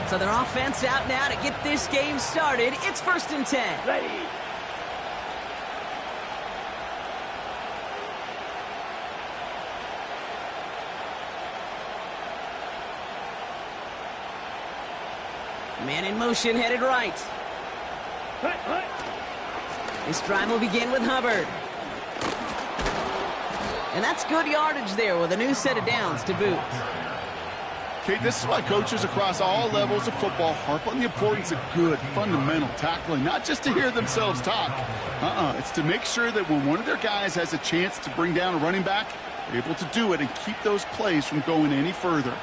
So their offense out now to get this game started. It's 1st and 10. Ready. Man in motion, headed right. This drive will begin with Hubbard. And that's good yardage there with a new set of downs to boot. Okay, this is why coaches across all levels of football harp on the importance of good, fundamental tackling, not just to hear themselves talk. It's to make sure that when one of their guys has a chance to bring down a running back, they're able to do it and keep those plays from going any further.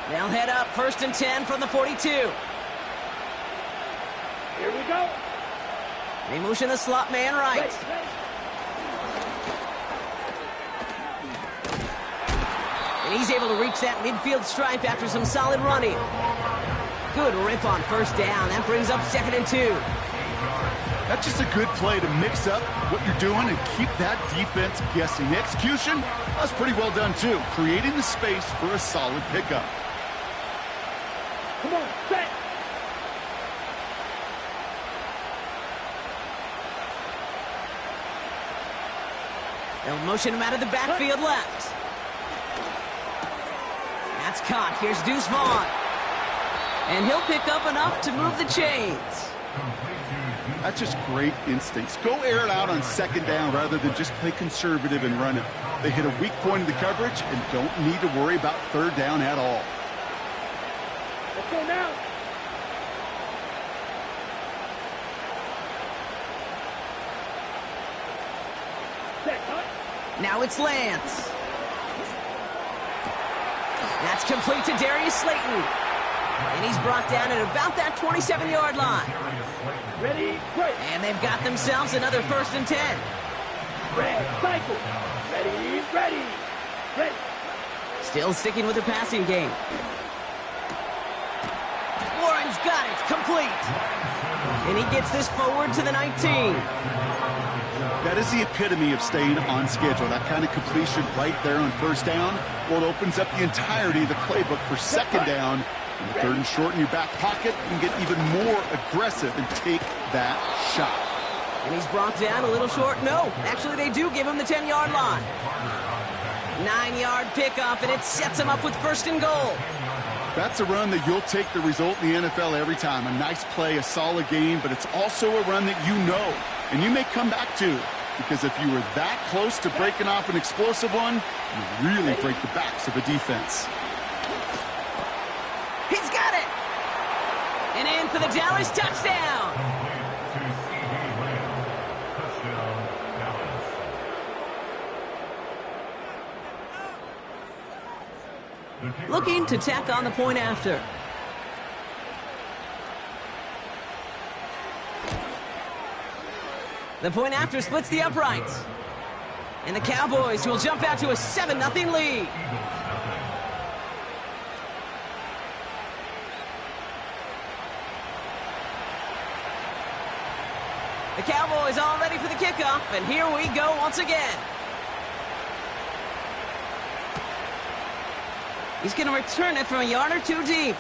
They'll head up 1st and 10 from the 42. Here we go. They motion the slot man right. And he's able to reach that midfield stripe after some solid running. Good rip on 1st down. That brings up 2nd and 2. That's just a good play to mix up what you're doing and keep that defense guessing. The execution, that's pretty well done too, creating the space for a solid pickup. Come on, set. They'll motion him out of the backfield left. That's caught. Here's Deuce Vaughn. And he'll pick up enough to move the chains. That's just great instincts. Go air it out on 2nd down rather than just play conservative and run it. They hit a weak point in the coverage and don't need to worry about 3rd down at all. Let's go now. Now it's Lance. That's complete to Darius Slayton. And he's brought down at about that 27-yard line. Ready, break. And they've got themselves another 1st and 10. Red cycle. Ready, ready, ready. Still sticking with the passing game. Warren's got it, complete. And he gets this forward to the 19. That is the epitome of staying on schedule. That kind of completion right there on 1st down. Well, it opens up the entirety of the playbook for 2nd down. And 3rd and short in your back pocket, you can get even more aggressive and take that shot. And he's brought down a little short. No, actually they do give him the 10-yard line. 9-yard pickup, and it sets him up with 1st and goal. That's a run that you'll take the result in the NFL every time. A nice play, a solid game, but it's also a run that you know and you may come back to, because if you were that close to breaking off an explosive one, you really break the backs of a defense. He's got it! And in for the Dallas touchdown! Looking to tack on the point after. The point after splits the uprights. And the Cowboys will jump out to a 7-0 lead. The Cowboys all ready for the kickoff, and here we go once again. He's going to return it from a yard or two deep.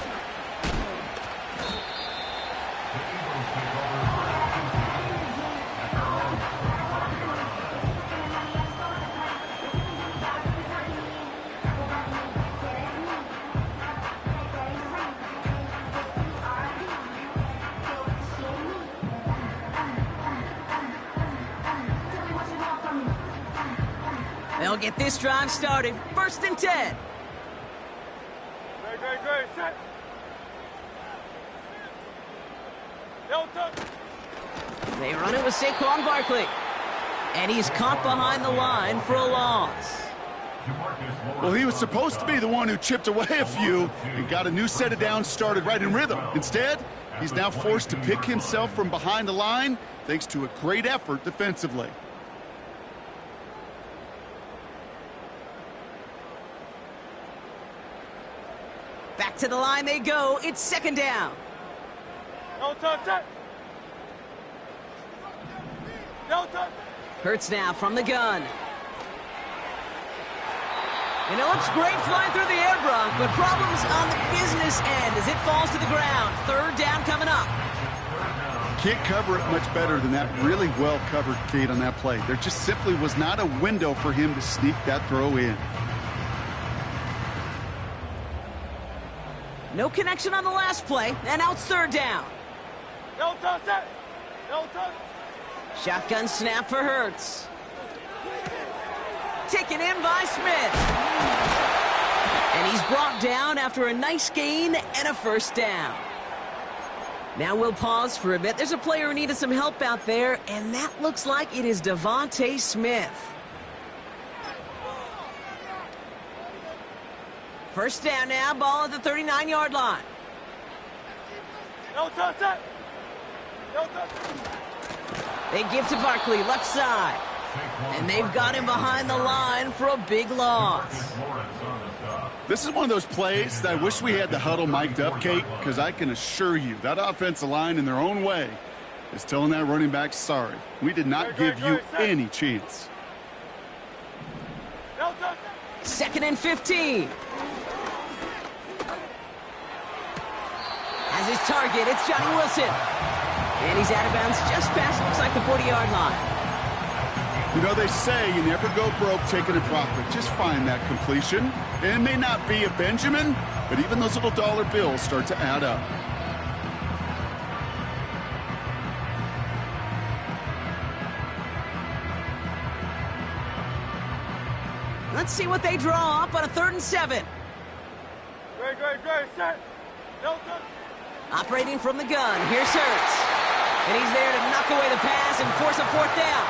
They'll get this drive started. 1st and 10. Great, set. They run it with Saquon Barkley. And he's caught behind the line for a loss. Well, he was supposed to be the one who chipped away a few and got a new set of downs started right in rhythm. Instead, he's now forced to pick himself from behind the line thanks to a great effort defensively. Back to the line they go. It's 2nd down. No touch. No touch. Hurts now from the gun. And it looks great flying through the air, Brock, but problems on the business end as it falls to the ground. Third down coming up. Can't cover it much better than that. Really well covered, Kate, on that play. There just simply was not a window for him to sneak that throw in. No connection on the last play, and now it's third down. No touch that. No touch. Shotgun snap for Hurts. Taken in by Smith. And he's brought down after a nice gain and a first down. Now we'll pause for a bit. There's a player who needed some help out there, and that looks like it is Devontae Smith. First down now, ball at the 39-yard line. No touch that. No touch. They give to Barkley, left side. And they've got him behind the line for a big loss. This is one of those plays that I wish we had the huddle mic'd up, Kate, because I can assure you that offensive line in their own way is telling that running back, sorry, we did not give you any chance. No touch. Second and 15. As his target, it's Johnny Wilson. And he's out of bounds just past, looks like the 40-yard line. You know, they say you never go broke taking a profit. Just find that completion. And it may not be a Benjamin, but even those little dollar bills start to add up. Let's see what they draw up on a 3rd and 7. Great, set. No touch. Operating from the gun, here's Hurts. And he's there to knock away the pass and force a 4th down.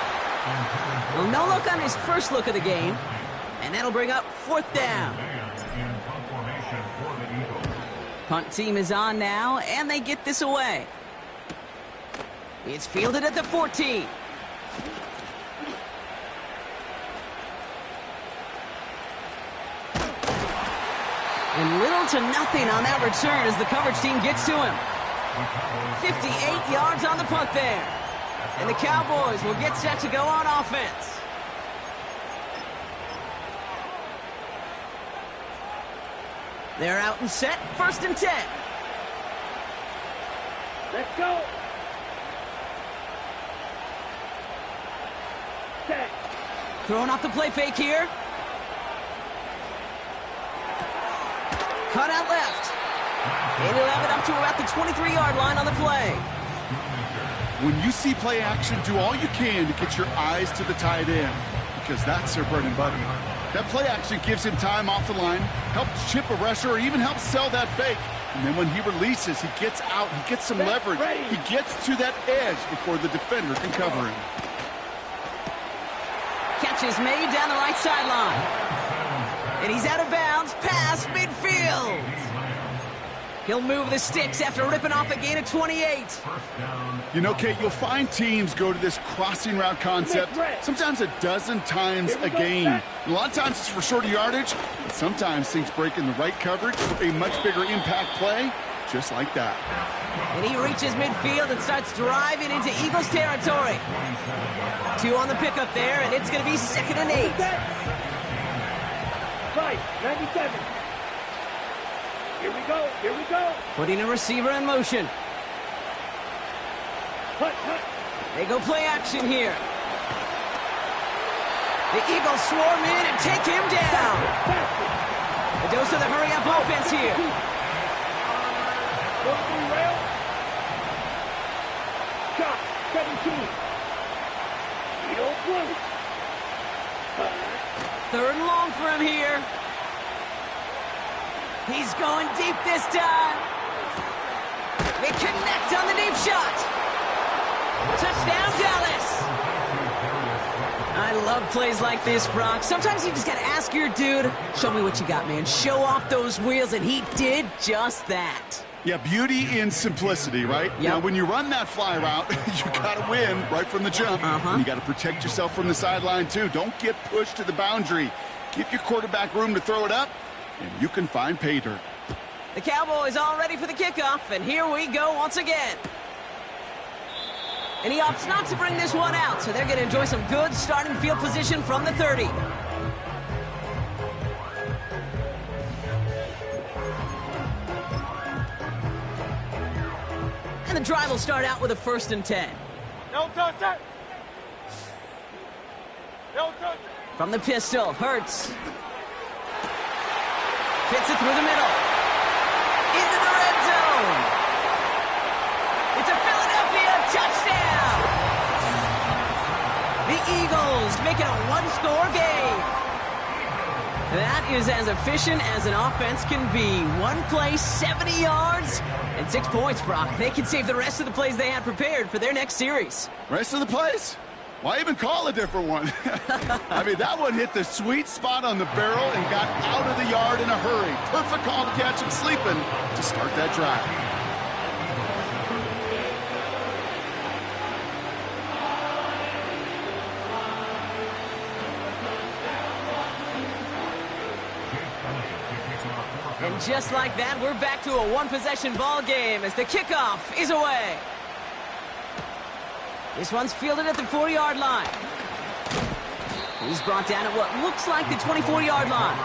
Well, no look on his first look of the game. And that'll bring up 4th down. Punt team is on now, and they get this away. It's fielded at the 14. And little to nothing on that return as the coverage team gets to him. 58 yards on the punt there. And the Cowboys will get set to go on offense. They're out and set, 1st and 10. Let's go. Set. Throwing off the play fake here. Cut out left. And he'll have it up to about the 23-yard line on the play. When you see play action, do all you can to get your eyes to the tight end, because that's their bread and butter. That play action gives him time off the line, helps chip a rusher, or even helps sell that fake. And then when he releases, he gets out, he gets some leverage. He gets to that edge before the defender can cover him. Catch is made down the right sideline. And he's out of bounds past midfield. He'll move the sticks after ripping off a gain of 28. You know, Kate, you'll find teams go to this crossing route concept sometimes a dozen times a game. And a lot of times it's for shorter yardage, but sometimes things break in the right coverage for a much bigger impact play, just like that. And he reaches midfield and starts driving into Eagles territory. 2 on the pickup there, and it's going to be 2nd and 8. Right, 97. Here we go, here we go. Putting a receiver in motion. Hut. They go play action here. The Eagles swarm in and take him down. A dose of the hurry-up offense here. Go through rail. Shot, 17. Eagle blue. 3rd and long for him here. He's going deep this time. They connect on the deep shot. Touchdown, Dallas. I love plays like this, Brock. Sometimes you just got to ask your dude, show me what you got, man. Show off those wheels, and he did just that. Yeah, beauty in simplicity, right? Yep. Now, when you run that fly route, you got to win right from the jump. And you got to protect yourself from the sideline, too. Don't get pushed to the boundary. Give your quarterback room to throw it up, and you can find pay dirt. The Cowboys all ready for the kickoff, and here we go once again. And he opts not to bring this one out, so they're going to enjoy some good starting field position from the 30. drive will start out with a 1st and 10. No touch it. No touch it. From the pistol, Hurts. Fits it through the middle. Into the red zone. It's a Philadelphia touchdown. The Eagles make it a one-score game. That is as efficient as an offense can be. One play, 70 yards, and 6 points, Brock. They can save the rest of the plays they had prepared for their next series. Rest of the plays? Why even call a different one? I mean, that one hit the sweet spot on the barrel and got out of the yard in a hurry. Perfect call to catch him sleeping to start that drive. And just like that, we're back to a one-possession ball game as the kickoff is away. This one's fielded at the 4-yard line. He's brought down at what looks like the 24-yard line.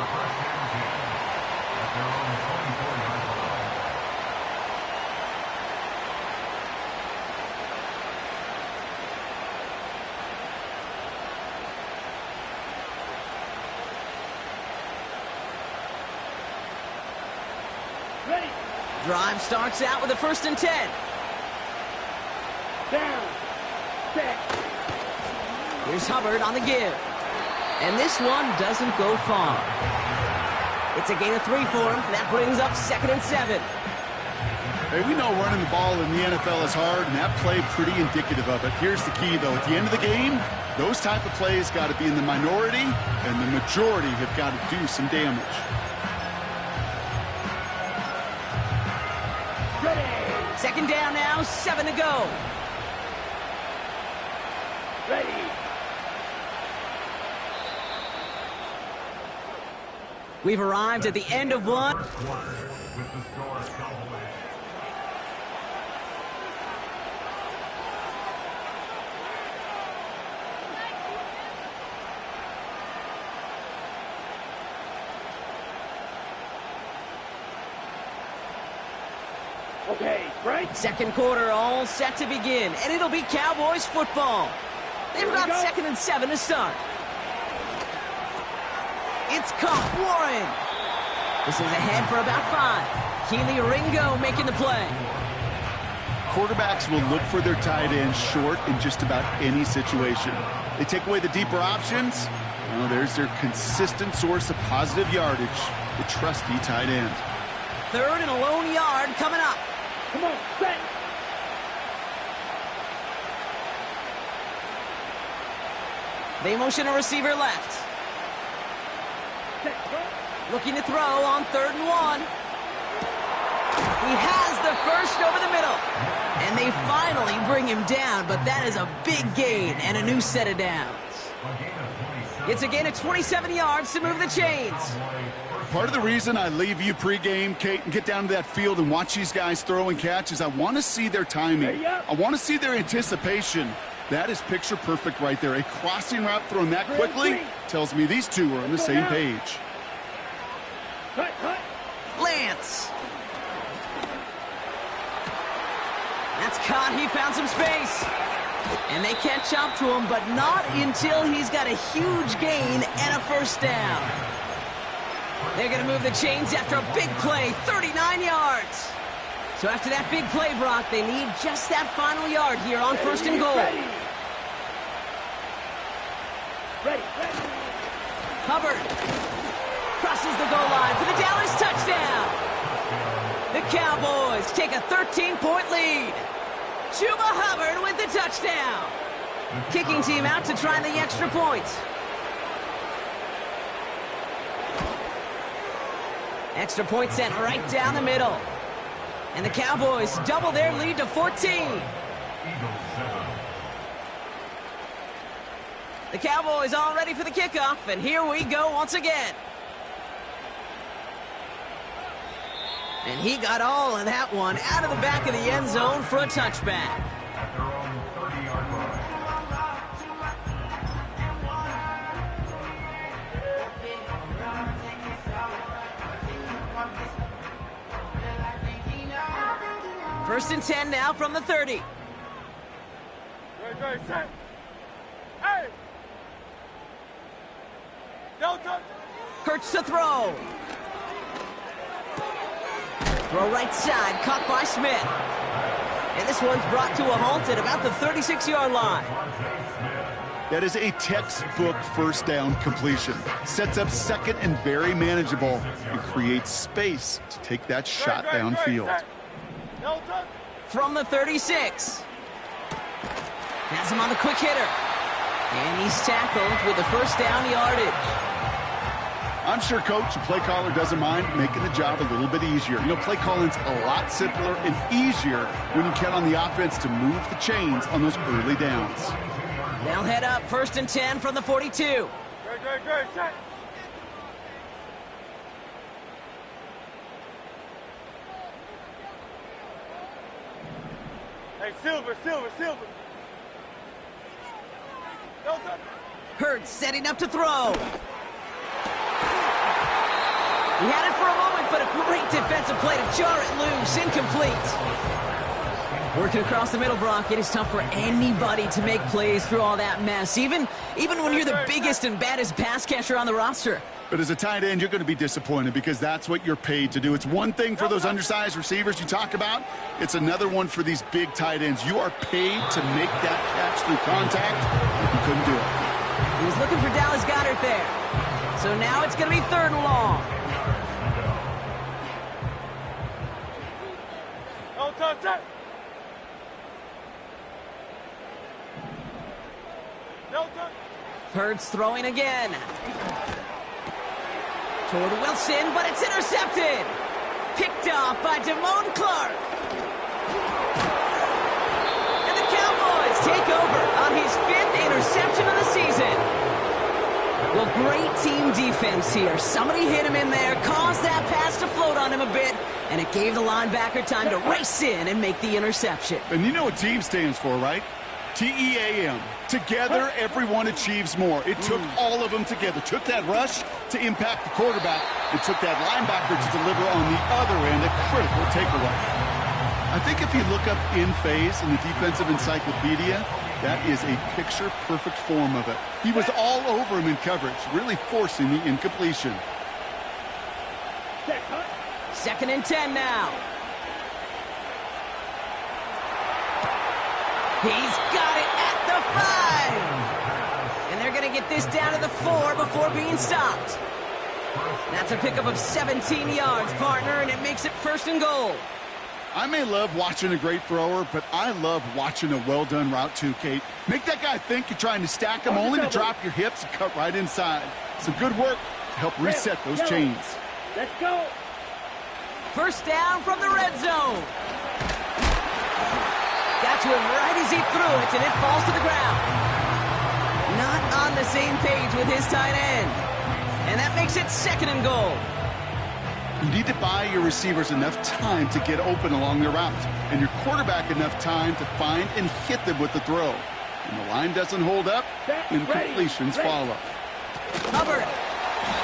Ready. Drive starts out with a 1st and 10. Down. Set. Here's Hubbard on the give. And this one doesn't go far. It's a gain of 3 for him. That brings up 2nd and 7. Hey, we know running the ball in the NFL is hard, and that play pretty indicative of it. Here's the key, though. At the end of the game, those type of plays got to be in the minority, and the majority have got to do some damage. Ready. 2nd down now, 7 to go. Ready. We've arrived at the end of one. Okay, right. 2nd quarter all set to begin, and it'll be Cowboys football. They've got 2nd and 7 to start. It's caught, Warren. This is ahead for about 5. Keely Ringo making the play. Quarterbacks will look for their tight ends short in just about any situation. They take away the deeper options. Well, there's their consistent source of positive yardage, the trusty tight end. 3rd and a lone yard coming up. Come on, set. They motion a receiver left. Set. Looking to throw on 3rd and 1. He has the first over the middle. And they finally bring him down, but that is a big gain and a new set of downs. It's a gain of 27 yards to move the chains. Part of the reason I leave you pregame, Kate, and get down to that field and watch these guys throw and catch is I want to see their timing. I want to see their anticipation. That is picture perfect right there. A crossing route thrown that quickly tells me these two are on the same page. Cut, cut. Lance. That's caught. He found some space. And they catch up to him, but not until he's got a huge gain and a 1st down. They're going to move the chains after a big play, 39 yards. So after that big play, Brock, they need just that final yard here on 1st and goal. Ready. Ready, ready. Hubbard crosses the goal line for the Dallas touchdown. The Cowboys take a 13-point lead. Chuba Hubbard with the touchdown. Kicking team out to try the extra point. Extra point sent right down the middle. And the Cowboys double their lead to 14. The Cowboys all ready for the kickoff, and here we go once again. And he got all of that one out of the back of the end zone for a touchback. First and 10 now from the 30. Ready, set. Hey! Don't touch. Hurts to throw. Throw right side, caught by Smith. And this one's brought to a halt at about the 36-yard line. That is a textbook first down completion. Sets up second and very manageable and creates space to take that shot downfield. From the 36. Has him on the quick hitter. And he's tackled with the first down yardage. I'm sure coach and play caller doesn't mind making the job a little bit easier. You know, play calling's a lot simpler and easier when you count on the offense to move the chains on those early downs. They'll head up first and 10 from the 42. Great, set. Hey, Silver. Don't touch. Hurts setting up to throw. He had it for a moment, but a great defensive play to jar it loose. Incomplete. Working across the middle, Brock, it is tough for anybody to make plays through all that mess, even when you're the biggest and baddest pass catcher on the roster. But as a tight end, you're going to be disappointed because that's what you're paid to do. It's one thing for those undersized receivers you talk about. It's another one for these big tight ends. You are paid to make that catch through contact, but you couldn't do it. He was looking for Dallas Goedert there. So now it's going to be third and long. Don't touch that. Don't touch. Hurts throwing again. Toward Wilson, but it's intercepted. Picked off by Damone Clark. And the Cowboys take over on his 5th interception of the season. Well, great team defense here. Somebody hit him in there, caused that pass to float on him a bit, and it gave the linebacker time to race in and make the interception. And you know what team stands for, right? T-E-A-M. Together, everyone achieves more. It took all of them together. Took that rush to impact the quarterback. It took that linebacker to deliver on the other end, a critical takeaway. I think if you look up in phase in the defensive encyclopedia, that is a picture-perfect form of it. He was all over him in coverage, really forcing the incompletion. Second and 10 now. He's got it at the 5. And they're going to get this down to the 4 before being stopped. That's a pickup of 17 yards, partner, and it makes it first and goal. I may love watching a great thrower, but I love watching a well-done route too, Kate. Make that guy think you're trying to stack him only to drop your hips and cut right inside. Some good work to help reset those chains. Let's go. First down from the red zone. Got to him right as he threw it, and it falls to the ground. Not on the same page with his tight end. And that makes it second and goal. You need to buy your receivers enough time to get open along their route, and your quarterback enough time to find and hit them with the throw. When the line doesn't hold up, incompletions follow. Hubbard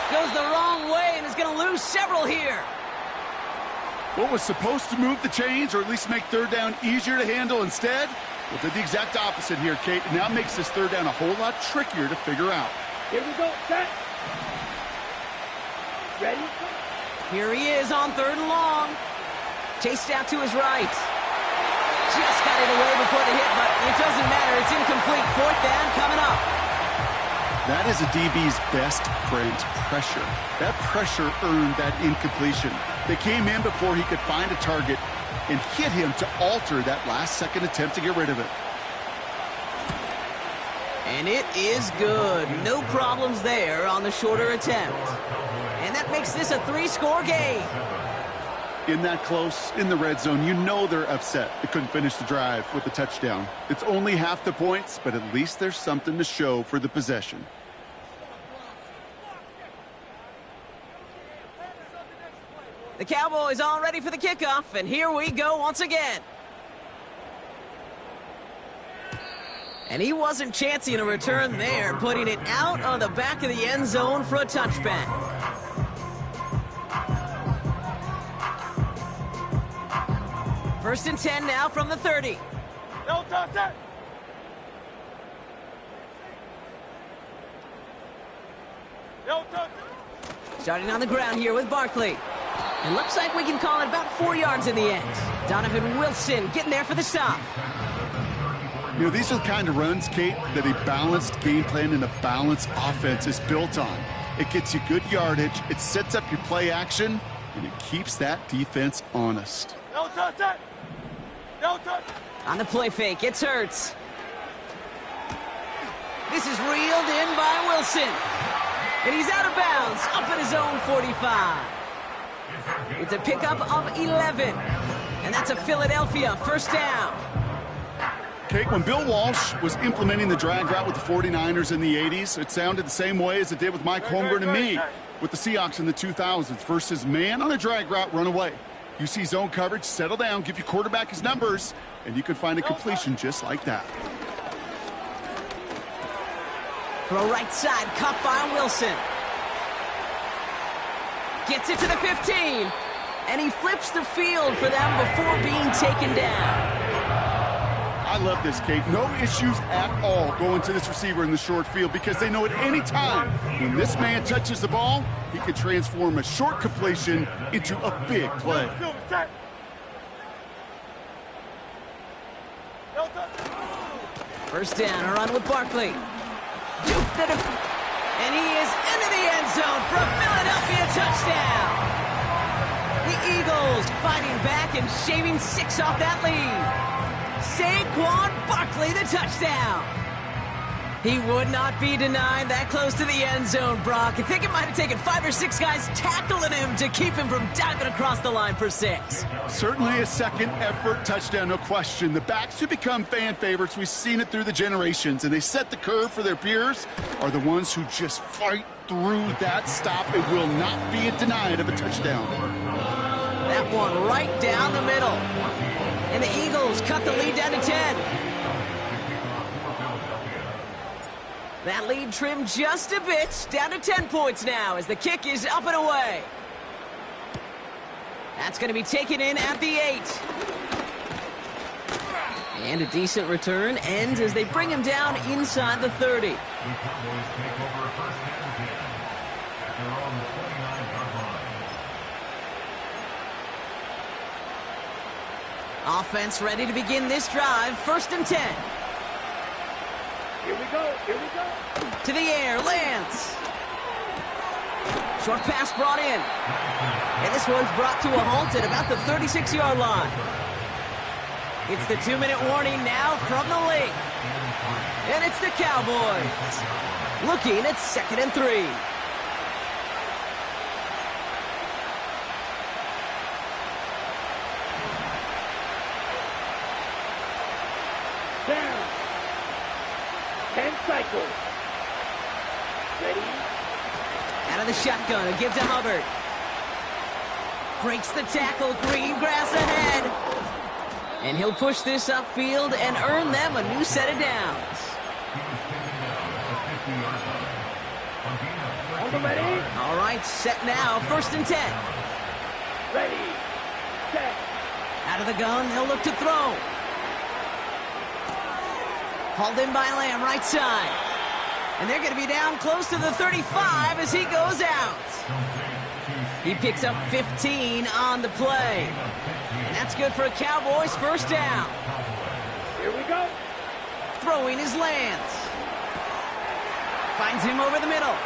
goes the wrong way and is going to lose several here. What was supposed to move the chains, or at least make third down easier to handle instead? Well, did the exact opposite here, Kate, and now makes this third down a whole lot trickier to figure out. Here we go, set. Ready? Here he is on third and long. Chased out to his right. Just got it away before the hit, but it doesn't matter. It's incomplete. Fourth down coming up. That is a DB's best friend, pressure. That pressure earned that incompletion. They came in before he could find a target and hit him to alter that last-second attempt to get rid of it. And it is good. No problems there on the shorter attempt. And that makes this a 3-score game. In that close, in the red zone, you know they're upset. They couldn't finish the drive with the touchdown. It's only half the points, but at least there's something to show for the possession. The Cowboys all ready for the kickoff, and here we go once again. And he wasn't chancing a return there, putting it out on the back of the end zone for a touchback. First and 10 now from the 30. No toss it. No toss it. Starting on the ground here with Barkley. And looks like we can call it about 4 yards in the end. Donovan Wilson getting there for the stop. You know, these are the kind of runs, Kate, that a balanced game plan and a balanced offense is built on. It gets you good yardage, it sets up your play action, and it keeps that defense honest. No touch it. No touch. On the play fake, it's Hurts. This is reeled in by Wilson. And he's out of bounds, up at his own 45. It's a pickup of 11. And that's a Philadelphia first down. Kate, when Bill Walsh was implementing the drag route with the 49ers in the 80s, it sounded the same way as it did with Mike Holmgren and me with the Seahawks in the 2000s. Versus man on a drag route, run away. You see zone coverage, settle down, give your quarterback his numbers, and you can find a completion just like that. Throw right side, caught by Wilson. Gets it to the 15. And he flips the field for them before being taken down. I love this, Kate. No issues at all going to this receiver in the short field because they know at any time when this man touches the ball, he can transform a short completion into a big play. First down, a run with Barkley. And he is into the end zone for a Philadelphia touchdown. The Eagles fighting back and shaving 6 off that lead. Saquon Barkley, the touchdown. He would not be denied that close to the end zone, Brock. I think it might have taken 5 or 6 guys tackling him to keep him from diving across the line for 6. Certainly a second effort touchdown, no question. The backs who become fan favorites, we've seen it through the generations, and they set the curve for their peers, are the ones who just fight through that stop. It will not be denied of a touchdown. That one right down the middle. And the Eagles cut the lead down to 10. That lead trimmed just a bit, down to 10 points now as the kick is up and away. That's going to be taken in at the 8. And a decent return ends as they bring him down inside the 30. Offense ready to begin this drive. First and 10. Here we go. Here we go. To the air, Lance. Short pass brought in. And this one's brought to a halt at about the 36-yard line. It's the 2-minute warning now from the lake. And it's the Cowboys looking at 2nd and 3. Down. 10 cycles. Ready? Out of the shotgun, a give to Hubbard. Breaks the tackle, green grass ahead. And he'll push this upfield and earn them a new set of downs. On the ready? All right, set now, 1st and 10. Ready. Set. Out of the gun, they'll look to throw. Hauled in by Lamb, right side. And they're going to be down close to the 35 as he goes out. He picks up 15 on the play. And that's good for a Cowboys first down. Here we go. Throwing is Lance. Finds him over the middle.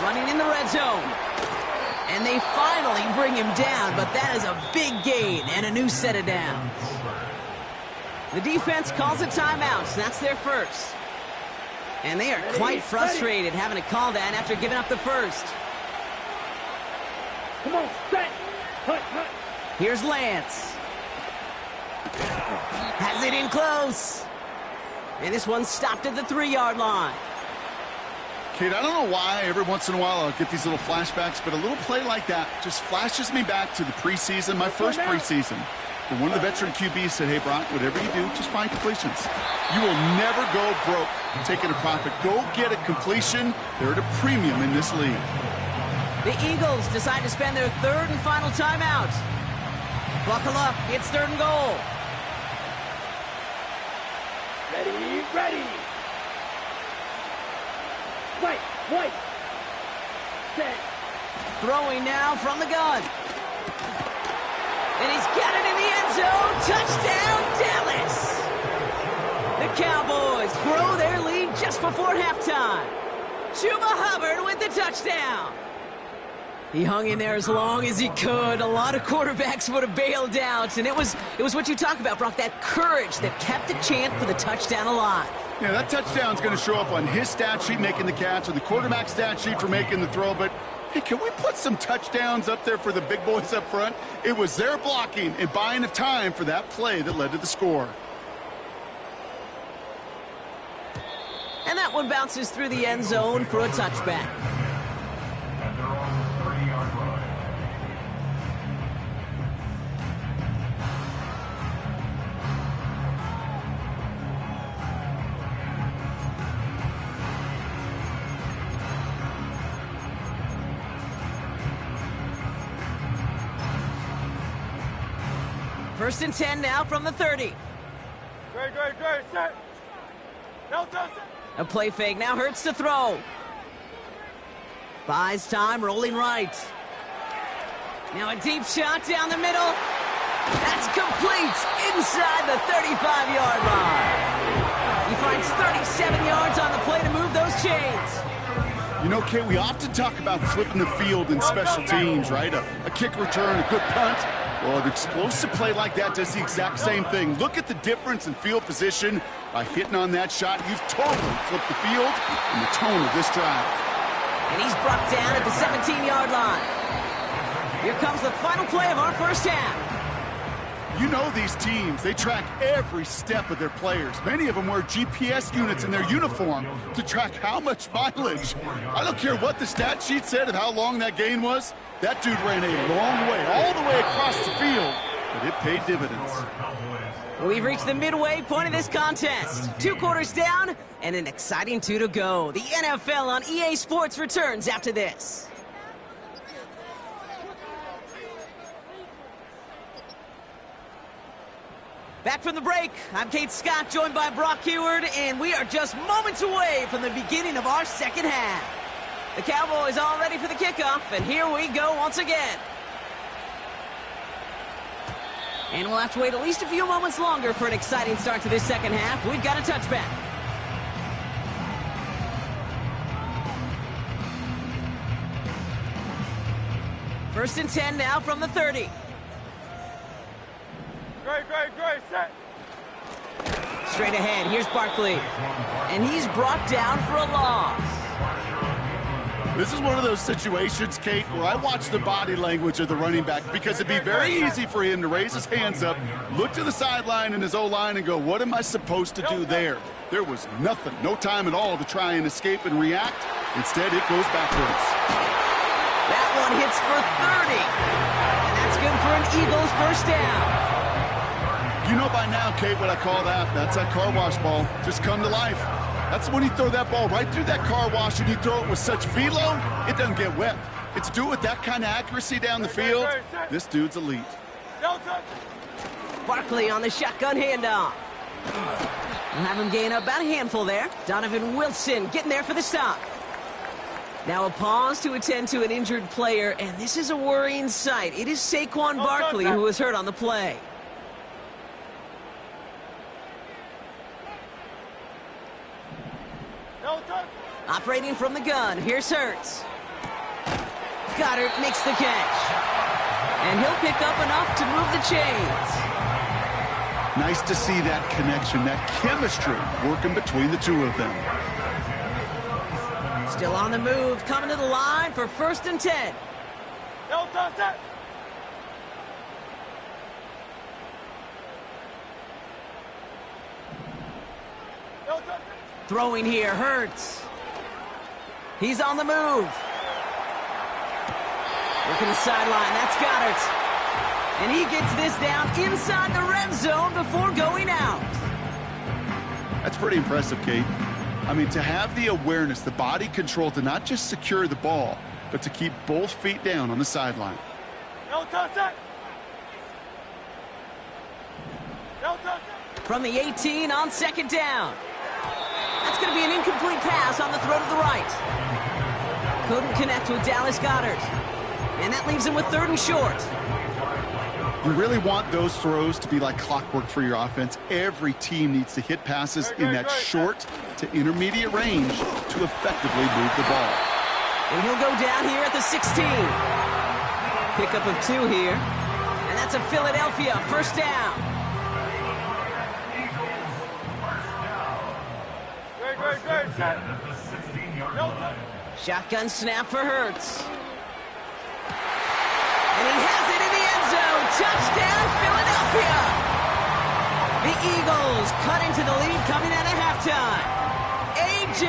Running in the red zone. And they finally bring him down, but that is a big gain and a new set of downs. The defense calls a timeout. That's their first. And they are quite frustrated having to call that after giving up the first. Come on, set. Hut, hut. Here's Lance. Has it in close. And this one's stopped at the 3-yard line. Kate, I don't know why every once in a while I'll get these little flashbacks, but a little play like that just flashes me back to the preseason, my first preseason. When one of the veteran QBs said, hey, Brock, whatever you do, just find completions. You will never go broke taking a profit. Go get a completion. They're at a premium in this league. The Eagles decide to spend their 3rd and final timeout. Buckle up, it's 3rd and goal. Ready, ready. White. Set. Throwing now from the gun. And he's got it in the end zone. Touchdown, Dallas! The Cowboys grow their lead just before halftime. Chuba Hubbard with the touchdown. He hung in there as long as he could. A lot of quarterbacks would have bailed out. And it was what you talk about, Brock, that courage that kept the chant for the touchdown alive. Yeah, that touchdown's going to show up on his stat sheet making the catch, or the quarterback stat sheet for making the throw. But, hey, can we put some touchdowns up there for the big boys up front? It was their blocking and buying of time for that play that led to the score. And that one bounces through the end zone for a touchback. First and 10 now from the 30. Great, set. A play fake, now Hurts to throw. Buys time, rolling right. Now a deep shot down the middle. That's complete inside the 35-yard line. He finds 37 yards on the play to move those chains. You know, Kate, we often talk about flipping the field in special teams, right? A kick return, a good punt. Well, an explosive play like that does the exact same thing. Look at the difference in field position. By hitting on that shot, you've totally flipped the field and the tone of this drive. And he's brought down at the 17-yard line. Here comes the final play of our first half. You know these teams, they track every step of their players. Many of them wear GPS units in their uniform to track how much mileage. I don't care what the stat sheet said of how long that gain was. That dude ran a long way, all the way across the field, but it paid dividends. We've reached the midway point of this contest. 2 quarters down and an exciting 2 to go. The NFL on EA Sports returns after this. Back from the break, I'm Kate Scott, joined by Brock Huard, and we are just moments away from the beginning of our second half. The Cowboys all ready for the kickoff, and here we go once again. And we'll have to wait at least a few moments longer for an exciting start to this second half. We've got a touchback. First and 10 now from the 30. Great, set. Straight ahead, here's Barkley. And he's brought down for a loss. This is one of those situations, Kate, where I watch the body language of the running back, because it'd be very easy for him to raise his hands up, look to the sideline in his O-line and go, what am I supposed to do there? There was nothing, no time at all to try and escape and react. Instead, it goes backwards. That one hits for 30. And that's good for an Eagles first down. You know by now, Kate, what I call that. That's that car wash ball. Just come to life. That's when you throw that ball right through that car wash and you throw it with such velo, it doesn't get wet. It's do it with that kind of accuracy down the field. This dude's elite. Barkley on the shotgun handoff. We'll have him gain about a handful there. Donovan Wilson getting there for the stop. Now a pause to attend to an injured player, and this is a worrying sight. It is Saquon Barkley who was hurt on the play. Operating from the gun, here's Hurts. Goddard makes the catch. And he'll pick up enough to move the chains. Nice to see that connection, that chemistry working between the two of them. Still on the move, coming to the line for first and 10. Throwing here, Hurts. He's on the move. Working the sideline, that's Goddard. And he gets this down inside the red zone before going out. That's pretty impressive, Kate. I mean, to have the awareness, the body control to not just secure the ball, but to keep both feet down on the sideline. From the 18 on second down. That's going to be an incomplete pass on the throw to the right. Couldn't connect with Dallas Goedert. And that leaves him with 3rd and short. You really want those throws to be like clockwork for your offense. Every team needs to hit passes in that short to intermediate range to effectively move the ball. And he'll go down here at the 16. Pickup of 2 here. And that's a Philadelphia 1st down. Shotgun snap for Hurts. And he has it in the end zone. Touchdown, Philadelphia. The Eagles cut into the lead coming out of halftime. A.J.